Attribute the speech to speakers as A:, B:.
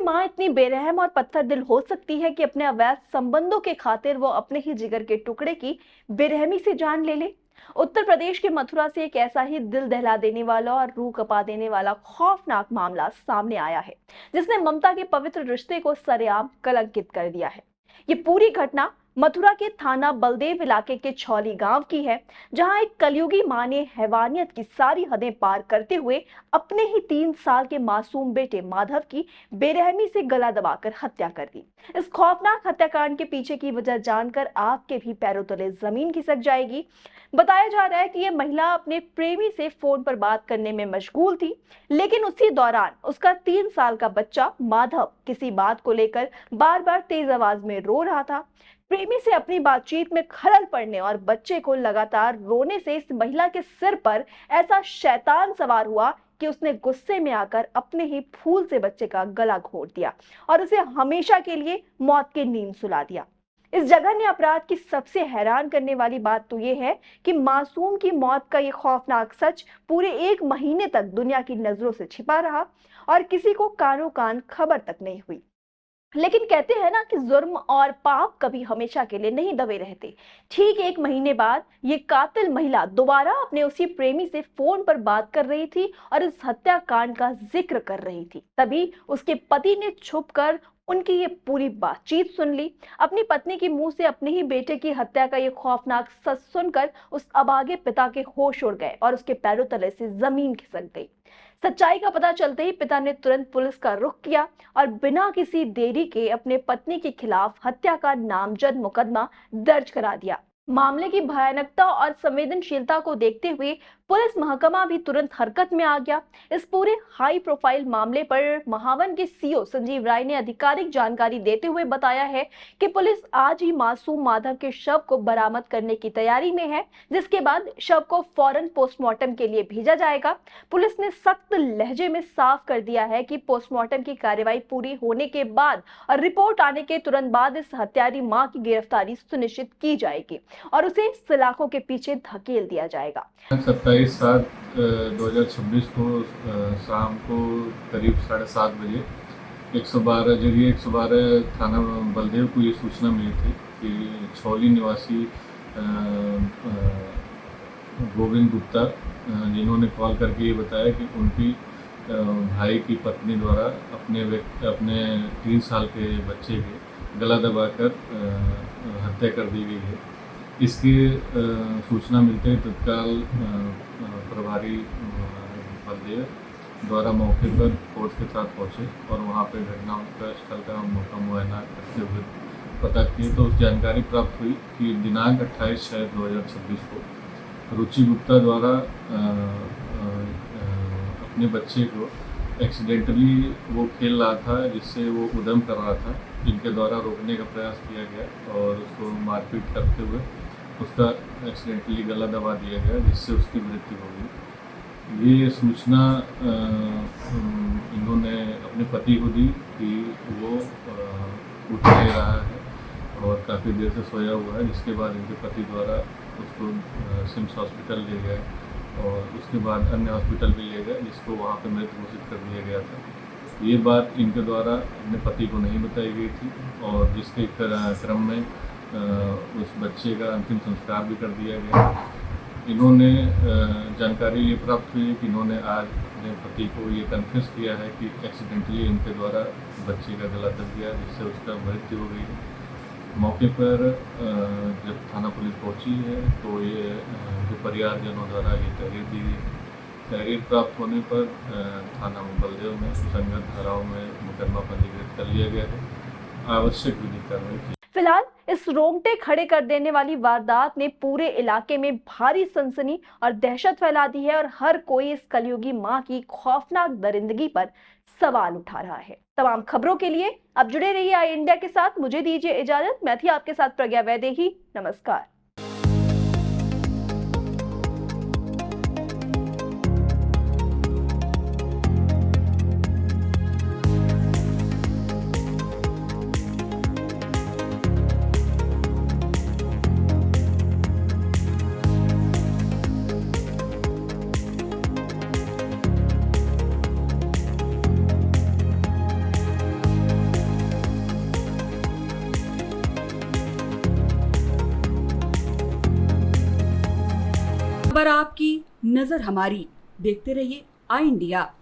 A: माँ इतनी बेरहम और पत्थर दिल हो सकती है कि अपने अवैध संबंधों के खातिर वो अपने ही जिगर के टुकड़े की बेरहमी से जान ले ले? उत्तर प्रदेश के मथुरा से एक ऐसा ही दिल दहला देने वाला और रूह कपा देने वाला खौफनाक मामला सामने आया है, जिसने ममता के पवित्र रिश्ते को सरेआम कलंकित कर दिया है। ये पूरी घटना मथुरा के थाना बलदेव इलाके के छौली गांव की है, जहां एक कलयुगी मां ने हैवानियत की सारी हदें पार करते हुए अपने ही 3 साल के मासूम बेटे माधव की बेरहमी से गला दबाकर हत्या कर दी। इस खौफनाक हत्याकांड के पीछे की वजह जानकर आपके भी पैरों तले जमीन खिसक जाएगी। बताया जा रहा है कि यह महिला अपने प्रेमी से फोन पर बात करने में मशगूल थी, लेकिन उसी दौरान उसका 3 साल का बच्चा माधव किसी बात को लेकर बार बार तेज आवाज में रो रहा था। प्रेमी से अपनी बातचीत में खलल पड़ने और बच्चे को लगातार रोने से इस महिला के सिर पर ऐसा शैतान सवार हुआ कि उसने गुस्से में आकर अपने ही फूल से बच्चे का गला घोंट दिया और उसे हमेशा के लिए मौत की नींद सुला दिया। इस जघन्य अपराध की सबसे हैरान करने वाली बात तो यह है कि मासूम की मौत का यह खौफनाक सच पूरे 1 महीने तक दुनिया की नजरों से छिपा रहा और किसी को कानों कान खबर तक नहीं हुई। लेकिन कहते हैं ना कि जुर्म और पाप कभी हमेशा के लिए नहीं दबे रहते। ठीक 1 महीने बाद ये कातिल महिला दोबारा अपने उसी प्रेमी से फोन पर बात कर रही थी और इस हत्याकांड का जिक्र कर रही थी। तभी उसके पति ने छुपकर उनकी ये पूरी बातचीत सुन ली। अपनी पत्नी के मुंह से अपने ही बेटे की हत्या का ये खौफनाक सच सुनकर उस अभागे पिता के होश उड़ गए और उसके पैरों तले से जमीन खिसक गई। सच्चाई का पता चलते ही पिता ने तुरंत पुलिस का रुख किया और बिना किसी देरी के अपने पत्नी के खिलाफ हत्या का नामजद मुकदमा दर्ज करा दिया। मामले की भयानकता और संवेदनशीलता को देखते हुए पुलिस महकमा भी तुरंत हरकत में आ गया। इस पूरे हाई प्रोफाइल मामले पर महावन के सीओ संजीव राय ने आधिकारिक जानकारी देते हुए बताया है कि पुलिस आज ही मासूम माधव के शव को बरामद करने की तैयारी में है, जिसके बाद शव को फौरन पोस्टमार्टम के लिए भेजा जाएगा। पुलिस ने सख्त लहजे में साफ कर दिया है कि पोस्टमार्टम की कार्यवाही पूरी होने के बाद और रिपोर्ट आने के तुरंत बाद इस हत्यारी मां की गिरफ्तारी सुनिश्चित की जाएगी और उसे सलाखों के पीछे धकेल दिया जाएगा।
B: 27/7/2026 को शाम को करीब 7:30 बजे 112 थाना बलदेव को ये सूचना मिली थी कि छौली निवासी गोविंद गुप्ता जिन्होंने कॉल करके ये बताया कि उनकी भाई की पत्नी द्वारा अपने 3 साल के बच्चे के गला दबाकर हत्या कर दी गई है। इसकी सूचना मिलते ही तत्काल प्रभारी बलदेव द्वारा मौके पर फोर्स के साथ पहुंचे और वहां पर घटना स्थल का मौका मुआयना करते हुए पता किए तो उस जानकारी प्राप्त हुई कि दिनांक 28/6/2026 को रुचि गुप्ता द्वारा अपने बच्चे को एक्सीडेंटली वो खेल रहा था, जिससे वो उद्यम कर रहा था, जिनके द्वारा रोकने का प्रयास किया गया और उसको मारपीट करते हुए उसका एक्सीडेंटली गला दबा दिया गया, जिससे उसकी मृत्यु हो गई। ये सूचना इन्होंने अपने पति को दी कि वो उठ नहीं रहा है और काफ़ी देर से सोया हुआ है, जिसके बाद इनके पति द्वारा उसको सिम्स हॉस्पिटल ले गए और उसके बाद अन्य हॉस्पिटल भी ले गए, जिसको वहाँ पे मृत घोषित कर दिया गया था। ये बात इनके द्वारा अपने पति को नहीं बताई गई थी और जिसके क्रम में उस बच्चे का अंतिम संस्कार भी कर दिया गया। इन्होंने जानकारी ये प्राप्त हुई कि इन्होंने आज अपने पति को ये कन्फेस किया है कि एक्सीडेंटली इनके द्वारा बच्चे का गला दब गया, जिससे उसका मृत्यु हो गई। मौके पर जब थाना पुलिस पहुंची है तो ये जो परिवारजनों द्वारा ये तहरीर दी गई। तहरीर प्राप्त होने पर थाना बलदेव में संगत धाराओं में मुकदमा पंजीकृत कर लिया गया है। आवश्यक विधिक कार्रवाई की।
A: फिलहाल इस रोंगटे खड़े कर देने वाली वारदात ने पूरे इलाके में भारी सनसनी और दहशत फैला दी है और हर कोई इस कलयुगी मां की खौफनाक दरिंदगी पर सवाल उठा रहा है। तमाम खबरों के लिए आप जुड़े रहिए आई इंडिया के साथ। मुझे दीजिए इजाजत। मैं थी आपके साथ प्रज्ञा वैदेही। नमस्कार।
C: खबर आपकी, नजर हमारी। देखते रहिए आई इंडिया।